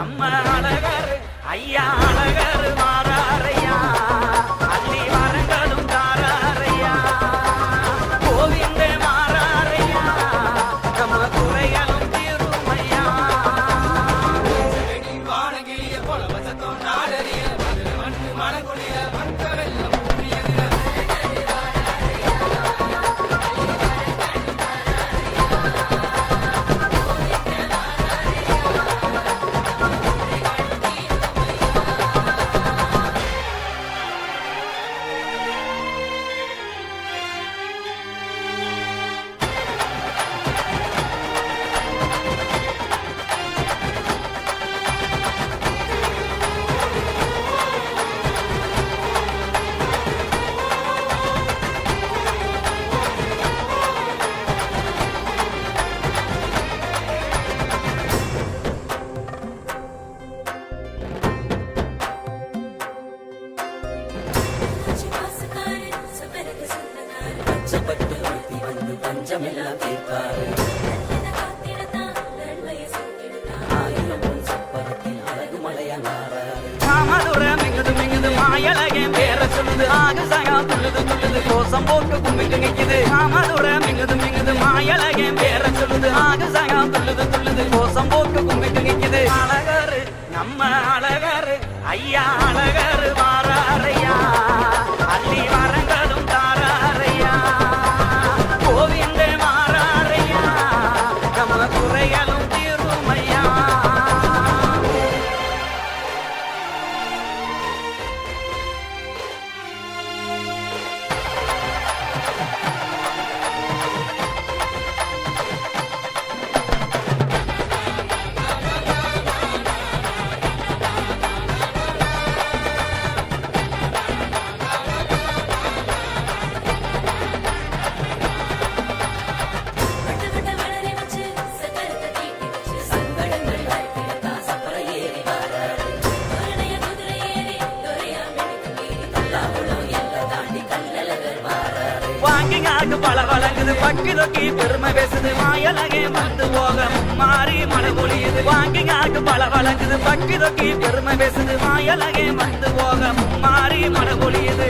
நம்ம அழகர் ஐயா அழகர் மாறாரையா அள்ளி வரங்களும் தாராரையா கோவிந்த மாறாரையா நம்ம குறைகளும் தீருமையா வானகிய போல வசத்தம் நாடறிய மனகுடிய மக்களெல்லாம் பஞ்சமெல்லாம் தீர்ப்பாரு மாமதுரம் எங்குது மிங்குது மாயலகே பேர சொல்லுது ஆகுசகா துள்ளுது துள்ளுது கோசம் போட்டு கும்பிட்டு நிக்குது மாமதுரம் எங்குது மிங்குது மாயலகே பேர சொல்லுது ஆகுசகா துள்ளுது துள்ளுது கோசம் போட்டு கும்பிட்டு நிக்குது அழகர் நம்ம அழகர் ஐயா அழகர் மாறாரையா அள்ளி வரங்களும் தாராரையா கோவிந்த மாறாரையா நம்ம குறைகளும் தீருமையா வாங்கிங்காக்கு பல வழங்குது பக்கி தொக்கி பெருமை பேசுது மாயலகே வந்து போக மாறி மழை பொழியுது வாங்கிங்காக்கு பல வழங்குது பக்கி தொக்கி பெருமை பேசுது மாயலகே வந்து போக மாறி மழை பொழியுது